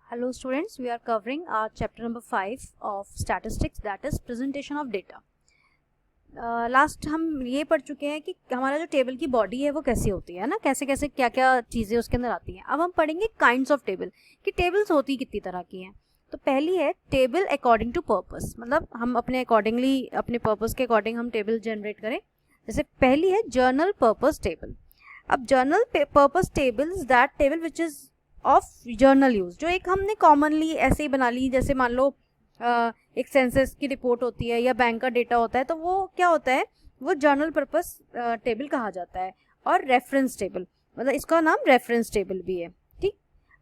Hello students, we are covering our chapter number 5 of statistics, that is presentation of data. Last हम ये पढ़ चुके हैं कि हमारा जो टेबल की बॉडी है वो कैसी होती है ना, कैसे कैसे क्या क्या चीज़ें उसके अंदर आती हैं. अब हम पढ़ेंगे काइंड्स ऑफ टेबल कि टेबल्स होती कितनी तरह की हैं. तो पहली है टेबल अकॉर्डिंग टू पर्पस, मतलब हम अपने अकॉर्डिंगली अपने पर्पस के अकॉर्डिंग हम टेबल जनरेट करें. जैसे पहली है जर्नल पर्पस टेबल. अब journal purpose tables that table which is of journal use, जो एक हमने कॉमनली ऐसे ही बना ली. जैसे मान लो एक सेंसस की रिपोर्ट होती है या बैंक का डेटा होता है, तो वो क्या होता है, वो जर्नल पर्पस टेबल कहा जाता है. और रेफरेंस टेबल, मतलब इसका नाम रेफरेंस टेबल भी है. ठीक.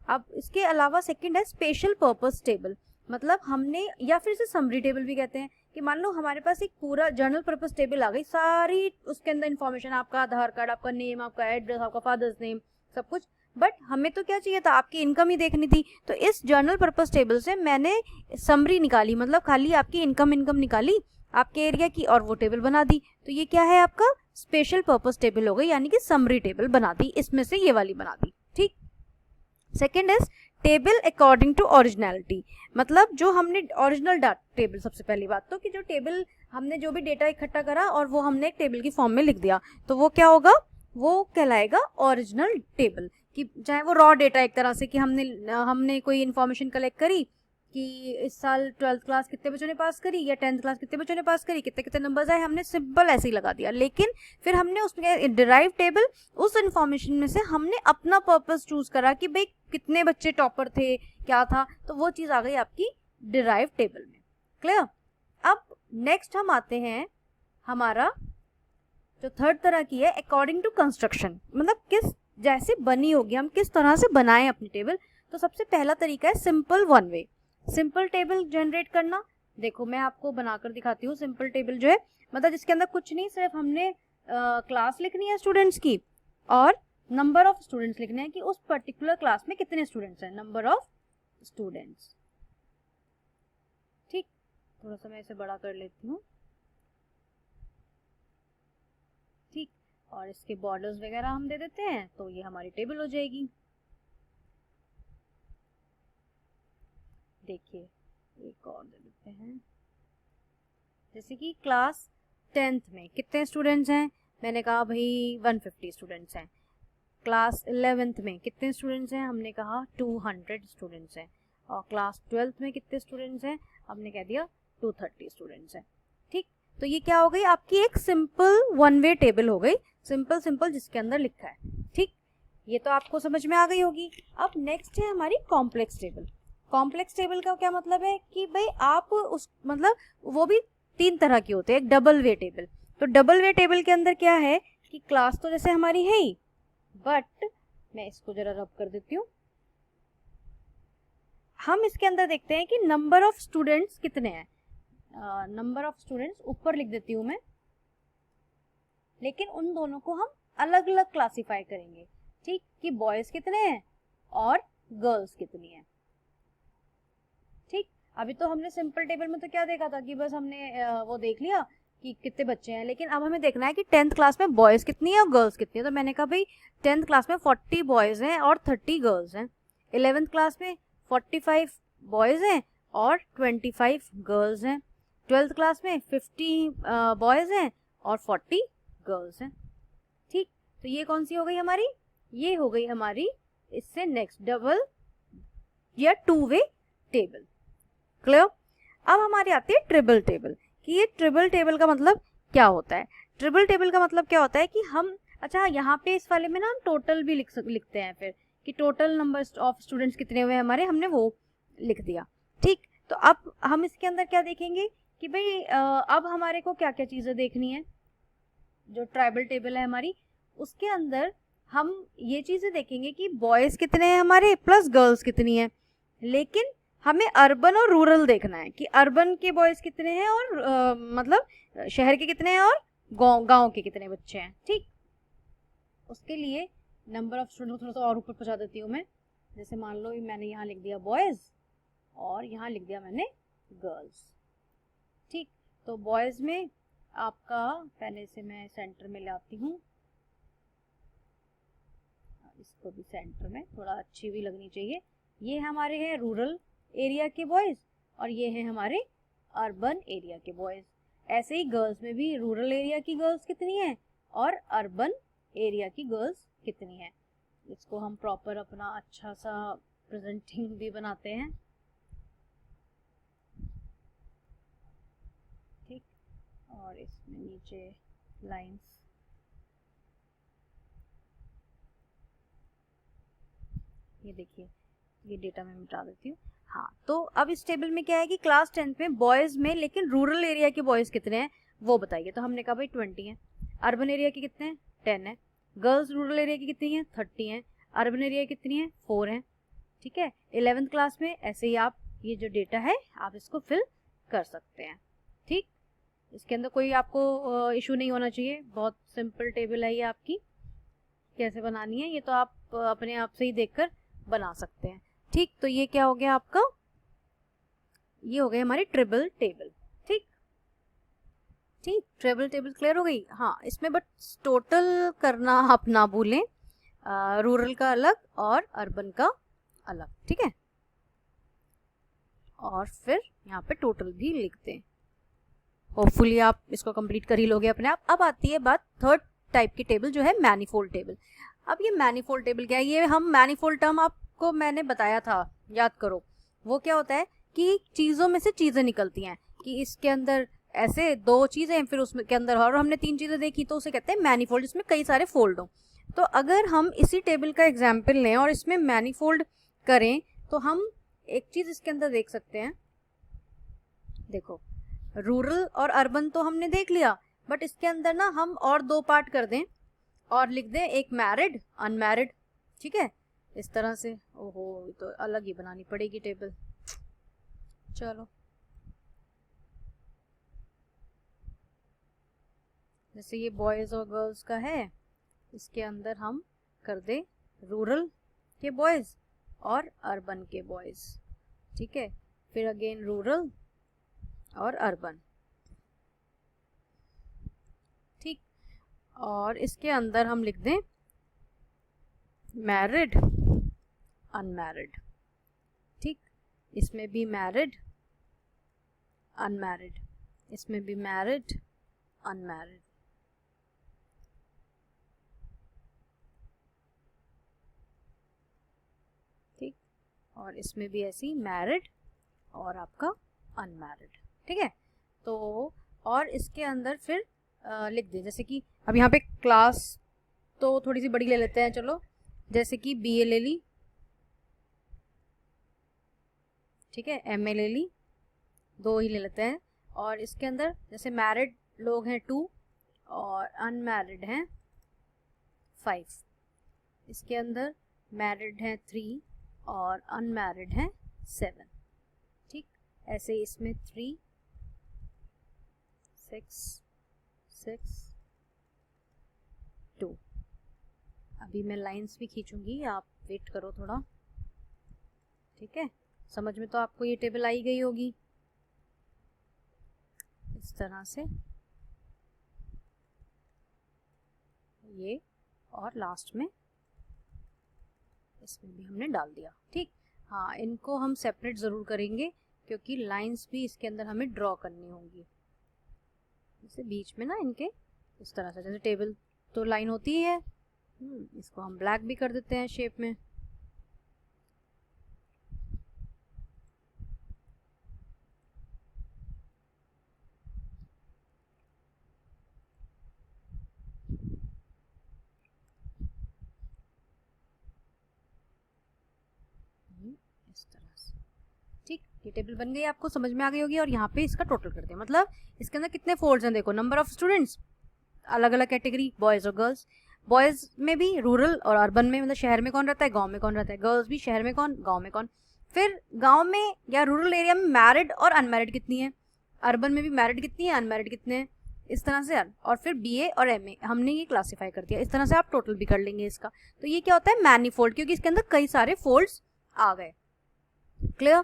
अब इसके अलावा सेकंड है स्पेशल पर्पस टेबल, मतलब हमने, या फिर इसे समरी टेबल भी कहते हैं, कि मान लो हमारे पास एक पूरा जर्नल पर्पस टेबल आ गई, सारी उसके अंदर इन्फॉर्मेशन, आपका आधार कार्ड, आपका नेम, आपका एड्रेस, आपका फादर्स नेम, सब कुछ. बट हमें तो क्या चाहिए था, आपकी इनकम ही देखनी थी. तो इस जर्नल पर्पस टेबल से मैंने समरी निकाली, मतलब खाली आपकी इनकम निकाली आपके एरिया की, और वो टेबल बना दी. तो ये क्या है, आपका स्पेशल पर्पस टेबल हो गई, यानी कि समरी टेबल बना दी, इसमें से ये वाली बना दी. ठीक. Second is table according to originality, मतलब जो हमने ओरिजिनल टेबल, सबसे पहली बात तो कि जो टेबल हमने जो भी डेटा इकट्ठा करा और वो हमने एक टेबल की फॉर्म में लिख दिया, तो वो क्या होगा, वो कहलाएगा ओरिजिनल टेबल. कि चाहे वो रॉ डेटा एक तरह से, कि हमने कोई इन्फॉर्मेशन कलेक्ट करी कि इस साल 12th क्लास कितने बच्चों ने पास करी या 10th क्लास कितने बच्चों ने पास करी, कितने कितने नंबर्स आए, हमने सिंपल ऐसे ही लगा दिया. लेकिन फिर हमने उसमें डिराइव टेबल, उस इन्फॉर्मेशन में से हमने अपना पर्पस चूज करा कि भाई कितने बच्चे टॉपर थे, क्या था, तो वो चीज आ गई आपकी डिराइव टेबल में. क्लियर. अब नेक्स्ट हम आते हैं, हमारा जो थर्ड तरह की है अकॉर्डिंग टू कंस्ट्रक्शन, मतलब किस जैसे बनी होगी, हम किस तरह से बनाएं अपनी टेबल. तो सबसे पहला तरीका है simple one way, simple table generate करना. देखो मैं आपको बनाकर दिखाती हूँ. सिंपल टेबल जो है, मतलब जिसके अंदर कुछ नहीं, सिर्फ हमने क्लास लिखनी है स्टूडेंट्स की, और नंबर ऑफ स्टूडेंट्स लिखने हैं कि उस पर्टिकुलर क्लास में कितने स्टूडेंट्स हैं, नंबर ऑफ स्टूडेंट्स. ठीक. थोड़ा सा मैं इसे बड़ा कर लेती हूँ. ठीक. और इसके बॉर्डर्स वगैरह हम दे देते हैं, तो ये हमारी टेबल हो जाएगी. देखिए एक और दे देते हैं. जैसे कि क्लास 10th में कितने स्टूडेंट्स हैं, मैंने कहा भाई 150 स्टूडेंट्स हैं. क्लास 11th में कितने स्टूडेंट्स हैं, हमने कहा 200 स्टूडेंट्स हैं. और क्लास 12th में कितने स्टूडेंट्स हैं, हमने कह दिया 230 स्टूडेंट्स हैं. ठीक. तो ये क्या हो गई, आपकी एक सिंपल वन वे टेबल हो गई, सिंपल जिसके अंदर लिखा है. ठीक. ये तो आपको समझ में आ गई होगी. अब नेक्स्ट है हमारी कॉम्प्लेक्स टेबल. कॉम्प्लेक्स टेबल का क्या मतलब है कि भाई आप उस, मतलब वो भी 3 तरह की होते हैं. एक डबल वे टेबल. तो डबल वे टेबल के अंदर क्या है कि क्लास तो जैसे हमारी है ही, बट मैं इसको जरा रब कर देती हूँ. हम इसके अंदर देखते हैं कि नंबर ऑफ स्टूडेंट्स कितने हैं. नंबर ऑफ स्टूडेंट्स ऊपर लिख देती हूँ मैं, लेकिन उन दोनों को हम अलग अलग क्लासिफाई करेंगे. ठीक. कि बॉयज कितने हैं और गर्ल्स कितनी हैं. ठीक. अभी तो हमने सिंपल टेबल में तो क्या देखा था कि बस हमने वो देख लिया कि कितने बच्चे हैं, लेकिन अब हमें देखना है कि 10th क्लास में बॉयज कितनी है और गर्ल्स कितनी है. तो मैंने कहा भाई 10th क्लास में 40 बॉयज हैं और 30 गर्ल्स हैं. 11th क्लास में 45 बॉयज हैं और 25 गर्ल्स हैं. 12th क्लास में 50 बॉयज हैं और 40 गर्ल्स हैं. ठीक. तो ये कौन सी हो गई हमारी, ये हो गई हमारी इससे नेक्स्ट डबल या 2 वे टेबल. क्लियर. अब हमारी आती है ट्रिपल टेबल, कि ये ट्रिपल टेबल का मतलब क्या होता है. ट्रिपल टेबल का मतलब क्या होता है कि हम, अच्छा यहाँ पे इस वाले में ना हम टोटल भी लिखते हैं, फिर कि टोटल नंबर ऑफ स्टूडेंट्स कितने हुए हमारे, हमने वो लिख दिया. ठीक. तो अब हम इसके अंदर क्या देखेंगे कि भाई अब हमारे को क्या क्या चीजें देखनी है. जो ट्राइबल टेबल है हमारी, उसके अंदर हम ये चीजें देखेंगे कि बॉयज कितने हैं हमारे प्लस गर्ल्स कितनी है. लेकिन हमें अर्बन और रूरल देखना है कि अर्बन के बॉयज कितने हैं और मतलब शहर के कितने हैं और गांव के कितने बच्चे हैं. ठीक. उसके लिए नंबर ऑफ स्टूडेंट थोड़ा सा और ऊपर पहुंचा देती हूँ मैं. जैसे मान लो मैंने यहाँ लिख दिया बॉयज और यहाँ लिख दिया मैंने गर्ल्स. ठीक. तो बॉयज में आपका, पहले से मैं सेंटर में लाती हूँ, इसको भी सेंटर में, थोड़ा अच्छी भी लगनी चाहिए. ये हमारे हैं रूरल एरिया के बॉयज़ और ये हैं हमारे अर्बन एरिया के बॉयज़। ऐसे ही गर्ल्स में भी रूरल एरिया की गर्ल्स कितनी हैं और अर्बन एरिया की गर्ल्स कितनी हैं। इसको हम प्रॉपर अपना अच्छा सा प्रेजेंटिंग भी बनाते हैं, ठीक। और इसमें नीचे लाइंस, ये देखिए ये डेटा मैं मिटा देती हूँ। हाँ, तो अब इस टेबल में क्या है कि क्लास 10th में बॉयज़ में लेकिन रूरल एरिया के बॉयज़ कितने हैं वो बताइए। तो हमने कहा भाई 20 हैं। अर्बन एरिया के कितने हैं? 10 है। गर्ल्स रूरल एरिया की कितनी हैं? 30 हैं। अर्बन एरिया की कितनी है? 4 हैं, ठीक है। 11th क्लास में ऐसे ही आप ये जो डेटा है आप इसको फिल कर सकते हैं, ठीक। इसके अंदर कोई आपको इशू नहीं होना चाहिए, बहुत सिंपल टेबल है ये आपकी। कैसे बनानी है ये तो आप अपने आप से ही देखकर बना सकते हैं, ठीक। तो ये क्या हो गया आपका, ये हो गई हमारी ट्रिपल टेबल, ठीक ठीक। ट्रिपल टेबल क्लियर हो गई। हाँ, इसमें बट टोटल करना आप ना भूलें, रूरल का अलग और अर्बन का अलग, ठीक है। और फिर यहाँ पे टोटल भी लिख दें। होपफुली आप इसको कंप्लीट कर ही लोगे अपने आप। अब आती है बात थर्ड टाइप की टेबल जो है मैनीफोल्ड टेबल। अब ये मैनीफोल्ड टेबल क्या है, ये हम मैनीफोल्ड टर्म आपको मैंने बताया था, याद करो। वो क्या होता है कि चीज़ों में से चीज़ें निकलती हैं, कि इसके अंदर ऐसे 2 चीज़ें फिर उसमें के अंदर और हमने 3 चीज़ें देखी तो उसे कहते हैं मैनीफोल्ड, जिसमें कई सारे फोल्ड हों। तो अगर हम इसी टेबल का एग्जाम्पल लें और इसमें मैनीफोल्ड करें तो हम एक चीज़ इसके अंदर देख सकते हैं। देखो, रूरल और अर्बन तो हमने देख लिया, बट इसके अंदर ना हम और 2 पार्ट कर दें और लिख दें एक मैरिड अनमैरिड, ठीक है, इस तरह से। ओहो, तो अलग ही बनानी पड़ेगी टेबल। चलो, जैसे ये बॉयज़ और गर्ल्स का है, इसके अंदर हम कर दें रूरल के बॉयज़ और अर्बन के बॉयज़, ठीक है। फिर अगेन रूरल और अर्बन, ठीक। और इसके अंदर हम लिख दें मैरिड अनमैरिड, ठीक। इसमें भी मैरिड अनमैरिड, इसमें भी मैरिड अनमैरिड, ठीक। और इसमें भी ऐसी मैरिड और आपका अनमैरिड, ठीक है। तो और इसके अंदर फिर लिख दें, जैसे कि अब यहाँ पे क्लास तो थोड़ी सी बड़ी ले लेते हैं, चलो, जैसे कि BA ले ली, ठीक है, MA ले ली, 2 ही ले लेते हैं। और इसके अंदर जैसे मैरिड लोग हैं 2 और अनमैरिड हैं 5, इसके अंदर मैरिड हैं 3 और अनमैरिड हैं 7, ठीक। ऐसे इसमें 3 6 6 2। अभी मैं लाइंस भी खींचूंगी, आप वेट करो थोड़ा, ठीक है। समझ में तो आपको ये टेबल आई गई होगी इस तरह से, ये और लास्ट में इसमें भी हमने डाल दिया, ठीक। हाँ, इनको हम सेपरेट ज़रूर करेंगे क्योंकि लाइंस भी इसके अंदर हमें ड्रॉ करनी होंगी, जैसे बीच में ना इनके इस तरह से, जैसे टेबल तो लाइन होती ही है। इसको हम ब्लैक भी कर देते हैं शेप में। इस तरह से, ठीक। ये टेबल बन गई, आपको समझ में आ गई होगी। और यहाँ पे इसका टोटल करते हैं, मतलब इसके अंदर कितने फोल्ड्स हैं। देखो, नंबर ऑफ स्टूडेंट्स, अलग अलग कैटेगरी, बॉयज़ और गर्ल्स। बॉयज़ में भी रूरल और अर्बन में, मतलब शहर में कौन रहता है, गांव में कौन रहता है। गर्ल्स भी शहर में कौन, गांव में कौन। फिर गांव में या रूरल एरिया में मैरिड और अनमैरिड कितनी है, अर्बन में भी मैरिड कितनी है, अनमैरिड कितने हैं, इस तरह से। और फिर BA और MA हमने ये क्लासीफाई कर दिया, इस तरह से आप टोटल भी कर लेंगे इसका। तो ये क्या होता है, मैनीफोल्ड, क्योंकि इसके अंदर कई सारे फोल्ड्स आ गए। क्लियर,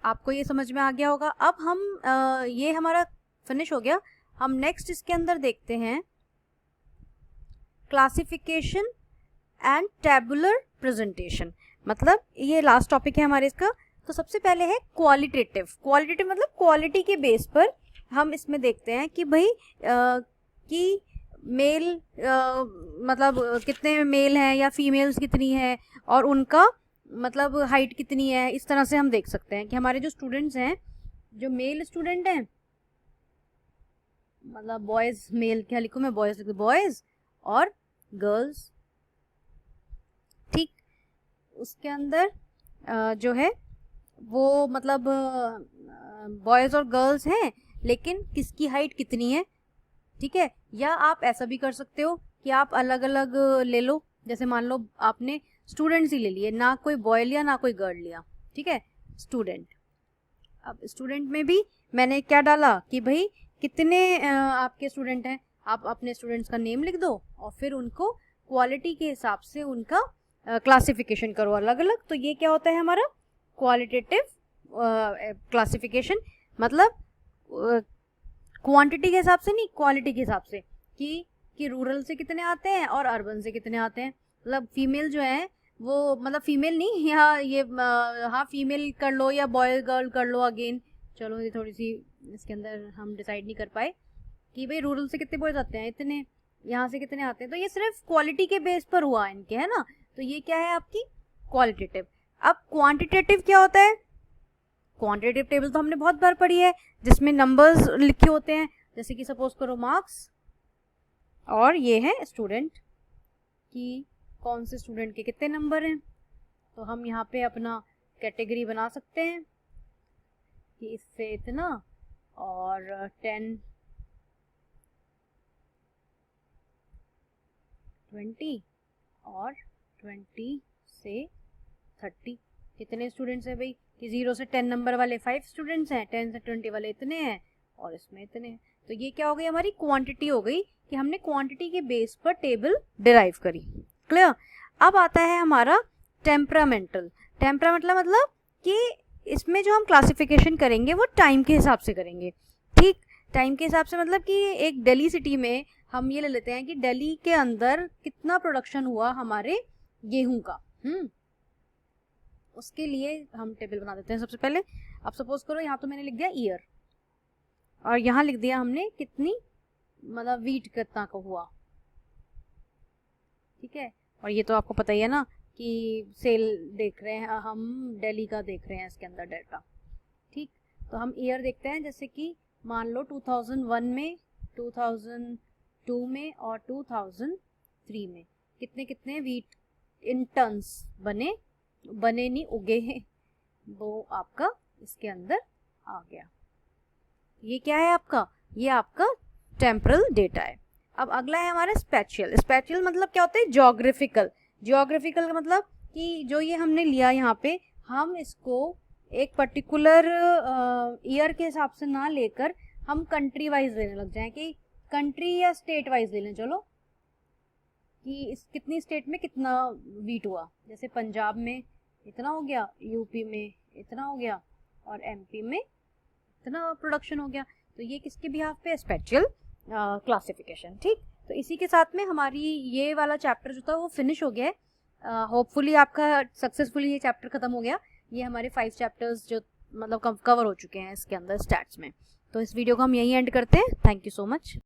आपको ये समझ में आ गया होगा। अब हम ये हमारा फिनिश हो गया। हम नेक्स्ट इसके अंदर देखते हैं क्लासिफिकेशन एंड टेबुलर प्रेजेंटेशन। मतलब ये लास्ट टॉपिक है हमारे इसका। तो सबसे पहले है क्वालिटेटिव। क्वालिटेटिव मतलब क्वालिटी के बेस पर हम इसमें देखते हैं कि भाई कि मेल मतलब कितने मेल हैं या फीमेल्स कितनी है और उनका मतलब हाइट कितनी है। इस तरह से हम देख सकते हैं कि हमारे जो स्टूडेंट्स हैं, जो मेल स्टूडेंट हैं, मतलब बॉयज, मेल क्या लिखूं मैं, बॉयज लिख दूं, बॉयज और गर्ल्स, ठीक। उसके अंदर जो है वो मतलब बॉयज और गर्ल्स हैं, लेकिन किसकी हाइट कितनी है, ठीक है। या आप ऐसा भी कर सकते हो कि आप अलग अलग ले लो, जैसे मान लो आपने स्टूडेंट्स ही ले लिए, ना कोई बॉय लिया ना कोई गर्ल लिया, ठीक है, स्टूडेंट। अब स्टूडेंट में भी मैंने क्या डाला कि भाई कितने आपके स्टूडेंट हैं, आप अपने स्टूडेंट्स का नेम लिख दो और फिर उनको क्वालिटी के हिसाब से उनका क्लासिफिकेशन करो अलग अलग। तो ये क्या होता है हमारा क्वालिटेटिव क्लासिफिकेशन, मतलब क्वांटिटी के हिसाब से नहीं, क्वालिटी के हिसाब से कि रूरल से कितने आते हैं और अर्बन से कितने आते हैं। मतलब फीमेल जो है वो, मतलब फीमेल नहीं, यहाँ ये हाँ फीमेल कर लो या बॉय गर्ल कर लो, अगेन चलो ये थोड़ी सी इसके अंदर हम डिसाइड नहीं कर पाए कि भाई रूरल से कितने बॉयज आते हैं इतने, यहाँ से कितने आते हैं। तो ये सिर्फ क्वालिटी के बेस पर हुआ इनके, है ना। तो ये क्या है आपकी क्वालिटेटिव। अब क्वांटिटेटिव क्या होता है? क्वांटिटेटिव टेबल तो हमने बहुत बार पढ़ी है, जिसमें नंबर्स लिखे होते हैं, जैसे कि सपोज करो मार्क्स, और ये है स्टूडेंट कि कौन से स्टूडेंट के कितने नंबर हैं। तो हम यहाँ पे अपना कैटेगरी बना सकते हैं कि इससे इतना और 10, 20 और 20 से 30। कितने स्टूडेंट्स हैं भाई कि 0 से 10 नंबर वाले 5 स्टूडेंट्स हैं, 10 से 20 वाले इतने हैं और इसमें इतने हैं। तो ये क्या हो गई हमारी क्वांटिटी हो गई कि हमने क्वांटिटी के बेस पर टेबल डिराइव करी। क्लियर। अब आता है हमारा टेम्परामेंटल। टेम्परामेंटल मतलब कि इसमें जो हम क्लासिफिकेशन करेंगे वो टाइम के हिसाब से करेंगे, ठीक। टाइम के हिसाब से मतलब कि एक दिल्ली सिटी में हम ये ले लेते हैं कि दिल्ली के अंदर कितना प्रोडक्शन हुआ हमारे गेहूं का, उसके लिए हम टेबल बना देते हैं सबसे पहले। अब सपोज करो यहाँ तो मैंने लिख दिया ईयर और यहाँ लिख दिया हमने कितनी, मतलब वीट कितना का हुआ, ठीक है। और ये तो आपको पता ही है ना कि सेल देख रहे हैं हम, दिल्ली का देख रहे हैं इसके अंदर डाटा, ठीक। तो हम ईयर देखते हैं, जैसे कि मान लो 2001 में, 2002 में और 2003 में कितने कितने वीट इन टन्स बने नहीं, उगे हैं, वो आपका इसके अंदर आ गया। ये क्या है आपका, ये आपका टेम्परल डेटा है। अब अगला है हमारा स्पेशियल। स्पेशियल मतलब क्या होता है? ज्योग्राफिकल। ज्योग्राफिकल का मतलब कि जो ये हमने लिया यहाँ पे, हम इसको एक पर्टिकुलर ईयर के हिसाब से ना लेकर हम कंट्री वाइज लेने लग जाएं, कि कंट्री या स्टेट वाइज ले लें, चलो कि इस कितनी स्टेट में कितना वीट हुआ। जैसे पंजाब में इतना हो गया, यूपी में इतना हो गया और एमपी में इतना प्रोडक्शन हो गया। तो ये किसके बिहाफ पे? स्पेशियल क्लासिफिकेशन, ठीक। तो इसी के साथ में हमारी ये वाला चैप्टर जो था वो फिनिश हो गया है। होपफुली आपका सक्सेसफुली ये चैप्टर खत्म हो गया। ये हमारे 5 चैप्टर्स जो मतलब कवर हो चुके हैं इसके अंदर स्टैट्स में। तो इस वीडियो को हम यहीं एंड करते हैं। Thank you so much.